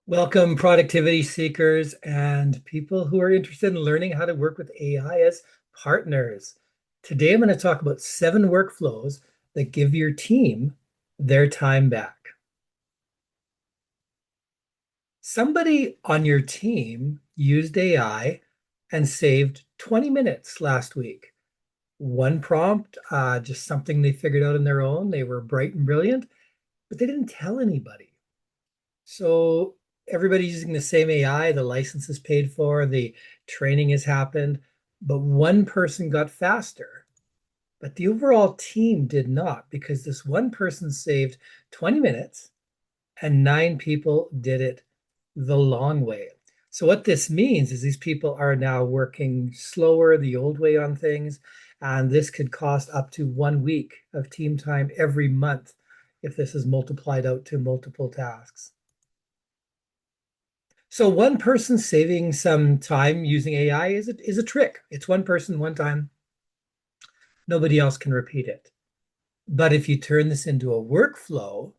Welcome, productivity seekers and people who are interested in learning how to work with AI as partners. Today, I'm going to talk about 7 workflows that give your team their time back. Somebody on your team used AI and saved 20 minutes last week. One prompt, just something they figured out on their own. They were bright and brilliant, but they didn't tell anybody. So everybody's using the same AI, the license is paid for, the training has happened, but one person got faster. But the overall team did not because this one person saved 20 minutes and 9 people did it the long way. So what this means is these people are now working slower, the old way on things, and this could cost up to 1 week of team time every month if this is multiplied out to multiple tasks. So one person saving some time using AI is a trick. It's one person, one time. Nobody else can repeat it. But if you turn this into a workflow,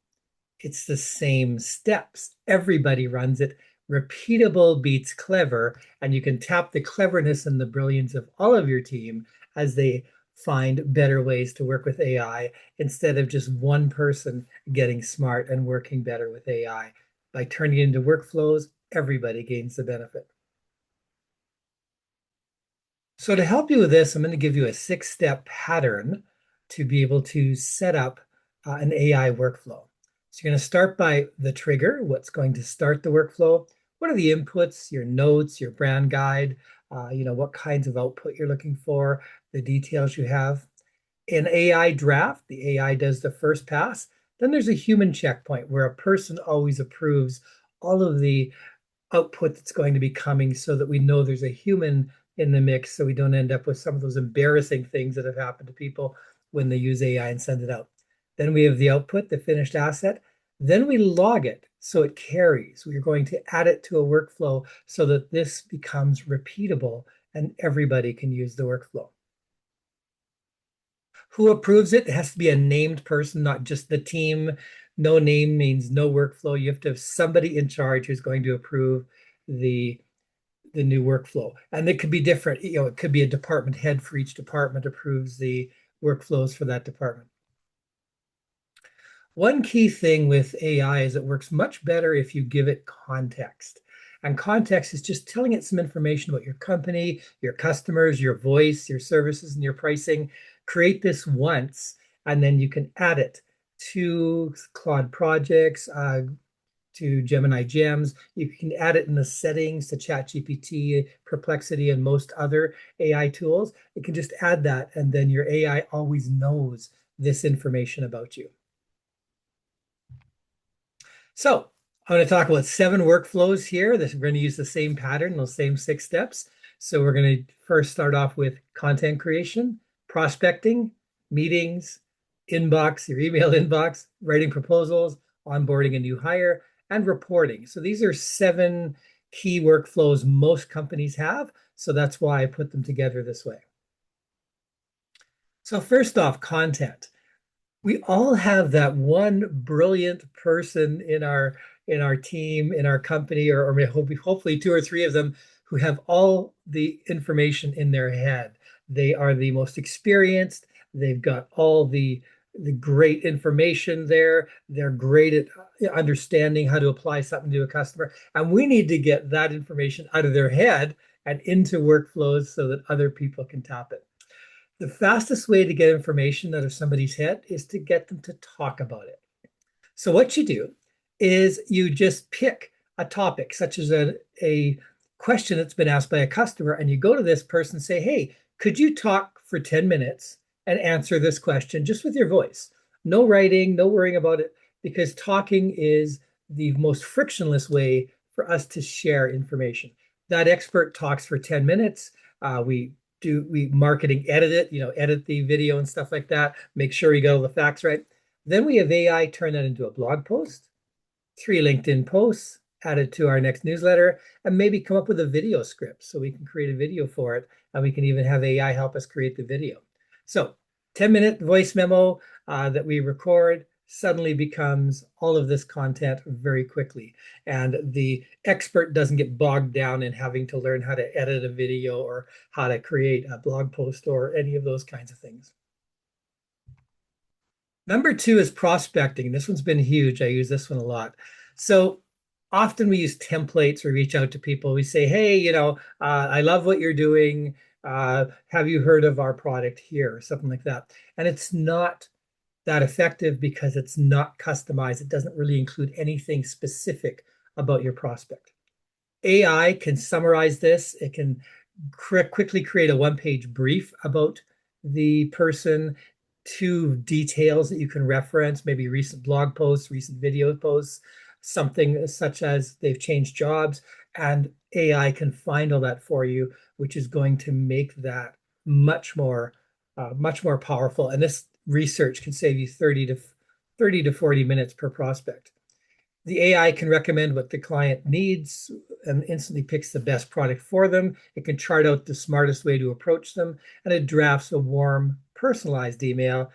it's the same steps. Everybody runs it. Repeatable beats clever, and you can tap the cleverness and the brilliance of all of your team as they find better ways to work with AI instead of just one person getting smart and working better with AI. By turning it into workflows, everybody gains the benefit. So to help you with this, I'm going to give you a 6-step pattern to be able to set up an AI workflow. So you're going to start by the trigger, what's going to start the workflow. What are the inputs, your notes, your brand guide, what kinds of output you're looking for, the details you have. In AI draft, the AI does the first pass. Then there's a human checkpoint where a person always approves all of the output that's going to be coming so that we know there's a human in the mix so we don't end up with some of those embarrassing things that have happened to people when they use AI and send it out. Then we have the output, the finished asset. Then we log it so it carries. We're going to add it to a workflow so that this becomes repeatable and everybody can use the workflow. Who approves it? It has to be a named person, not just the team. No name means no workflow. You have to have somebody in charge who's going to approve the the new workflow. And it could be different. It could be a department head for each department approves the workflows for that department. One key thing with AI is it works much better if you give it context. And context is just telling it some information about your company, your customers, your voice, your services, and your pricing. Create this once, and then you can add it to Claude projects, to Gemini Gems. You can add it in the settings to ChatGPT, Perplexity, and most other AI tools. You can just add that, and then your AI always knows this information about you. So I'm going to talk about 7 workflows here. We're going to use the same pattern, those same 6 steps. So we're going to first start off with content creation, prospecting, meetings, inbox, your email inbox, writing proposals, onboarding a new hire, and reporting. So these are 7 key workflows most companies have. So that's why I put them together this way. So first off, content. We all have that one brilliant person in our team, in our company, or hopefully 2 or 3 of them who have all the information in their head. They are the most experienced. They've got all the great information there. They're great at understanding how to apply something to a customer. And we need to get that information out of their head and into workflows so that other people can tap it. The fastest way to get information out of somebody's head is to get them to talk about it. So what you do is you just pick a topic, such as a question that's been asked by a customer, and you go to this person and say, hey, could you talk for 10 minutes and answer this question just with your voice? No writing, no worrying about it, because talking is the most frictionless way for us to share information. That expert talks for 10 minutes. We marketing edit it, edit the video and stuff like that, make sure you got all the facts right. Then we have AI turn that into a blog post, 3 LinkedIn posts, add it to our next newsletter, and maybe come up with a video script so we can create a video for it. And we can even have AI help us create the video. So 10-minute voice memo that we record, suddenly becomes all of this content very quickly. And the expert doesn't get bogged down in having to learn how to edit a video or how to create a blog post or any of those kinds of things. Number two is prospecting. This one's been huge. I use this one a lot. So often we use templates or reach out to people. We say, hey, I love what you're doing. Have you heard of our product here? Something like that. And it's not that effective because it's not customized. It doesn't really include anything specific about your prospect. AI can summarize this. It can quickly create a one-page brief about the person, two details that you can reference, maybe recent blog posts, recent video posts, something such as they've changed jobs, and AI can find all that for you, which is going to make that much more powerful. And this research can save you 30 to 40 minutes per prospect. The AI can recommend what the client needs and instantly picks the best product for them. It can chart out the smartest way to approach them, and it drafts a warm, personalized email.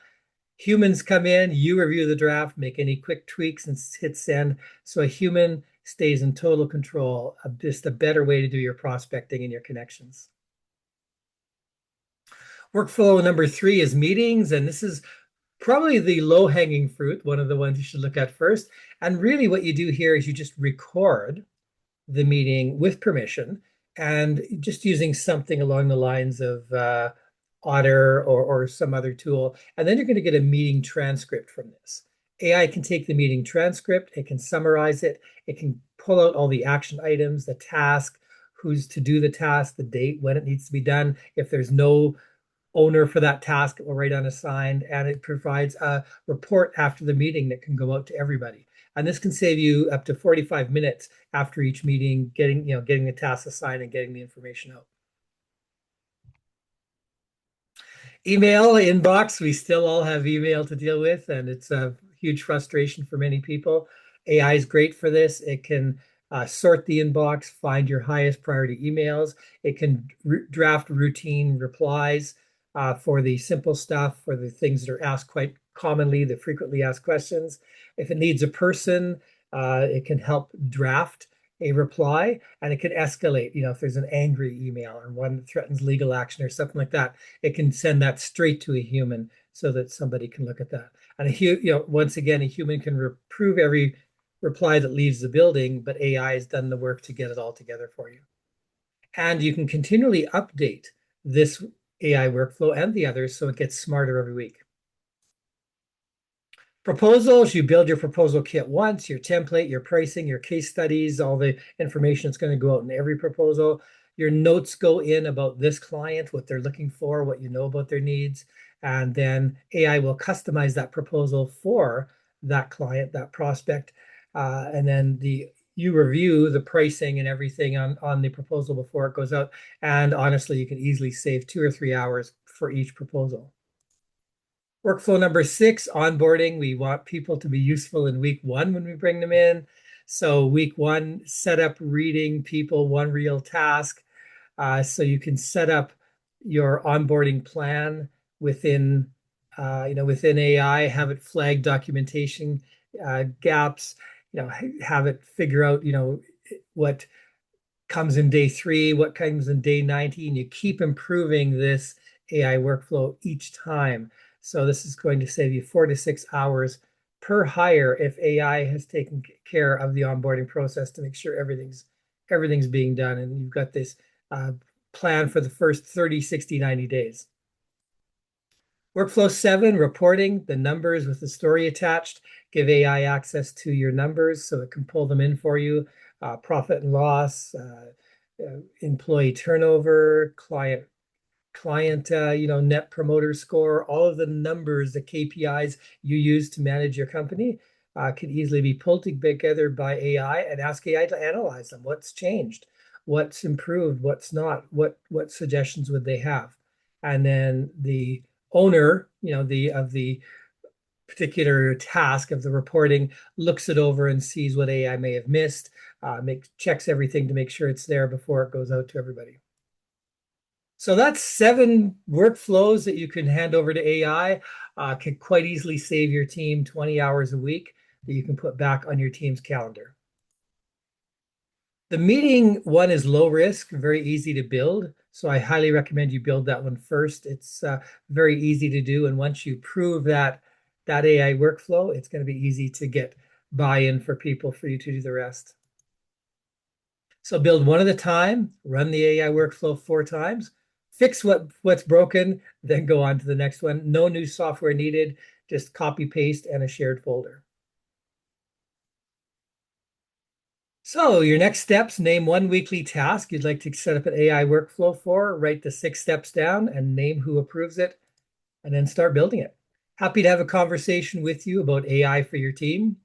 Humans come in, you review the draft, make any quick tweaks, and hit send. So a human stays in total control of just a better way to do your prospecting and your connections. Workflow number three is meetings, and this is probably the low-hanging fruit, one of the ones you should look at first. And really what you do here is you just record the meeting with permission and just using something along the lines of Otter or some other tool. And then you're going to get a meeting transcript from this. AI can take the meeting transcript, it can summarize it, it can pull out all the action items, the task, who's to do the task, the date, when it needs to be done. If there's no owner for that task, it will write on a sign, and it provides a report after the meeting that can go out to everybody. And this can save you up to 45 minutes after each meeting, getting the task assigned and getting the information out. Email inbox, we still all have email to deal with, and it's a huge frustration for many people. AI is great for this. It can sort the inbox, find your highest priority emails. It can draft routine replies for the simple stuff, for the things that are asked quite commonly, the frequently asked questions. If it needs a person, it can help draft a reply, and it can escalate. If there's an angry email or one that threatens legal action or something like that, it can send that straight to a human so that somebody can look at that. And once again, a human can approve every reply that leaves the building, but AI has done the work to get it all together for you. And you can continually update this AI workflow and the others so it gets smarter every week. Proposals, you build your proposal kit once, your template, your pricing, your case studies, all the information that's going to go out in every proposal. Your notes go in about this client, what they're looking for, what you know about their needs, and then AI will customize that proposal for that client, that prospect, and then you review the pricing and everything on the proposal before it goes out. And honestly, you can easily save 2 or 3 hours for each proposal. Workflow number 6, onboarding. We want people to be useful in week 1 when we bring them in. So week 1, set up reading people one real task. So you can set up your onboarding plan within AI, have it flag documentation gaps, have it figure out, what comes in day 3, what comes in day 90, and you keep improving this AI workflow each time. So this is going to save you 4 to 6 hours per hire if AI has taken care of the onboarding process to make sure everything's being done, and you've got this plan for the first 30, 60, 90 days. Workflow 7, reporting, the numbers with the story attached. Give AI access to your numbers so it can pull them in for you. Profit and loss, employee turnover, client net promoter score, all of the numbers, the KPIs you use to manage your company can easily be pulled together by AI and ask AI to analyze them. What's changed? What's improved? What's not? What suggestions would they have? And then the owner, of the particular task of the reporting looks it over and sees what AI may have missed, checks everything to make sure it's there before it goes out to everybody. So that's 7 workflows that you can hand over to AI. Can quite easily save your team 20 hours a week that you can put back on your team's calendar. The meeting one is low risk, very easy to build. So I highly recommend you build that one first. It's very easy to do. And once you prove that AI workflow, it's going to be easy to get buy-in for people for you to do the rest. So build one at a time, run the AI workflow 4 times, fix what's broken, then go on to the next one. No new software needed, just copy paste and a shared folder. So your next steps, name one weekly task you'd like to set up an AI workflow for, write the 6 steps down and name who approves it, and then start building it. Happy to have a conversation with you about AI for your team,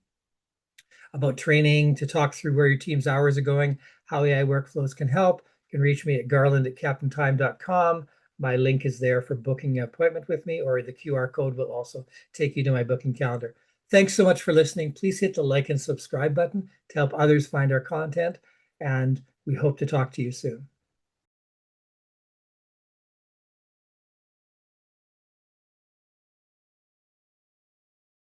about training, to talk through where your team's hours are going, how AI workflows can help. You can reach me at garland@captaintime.com. My link is there for booking an appointment with me, or the QR code will also take you to my booking calendar. Thanks so much for listening. Please hit the like and subscribe button to help others find our content, and we hope to talk to you soon.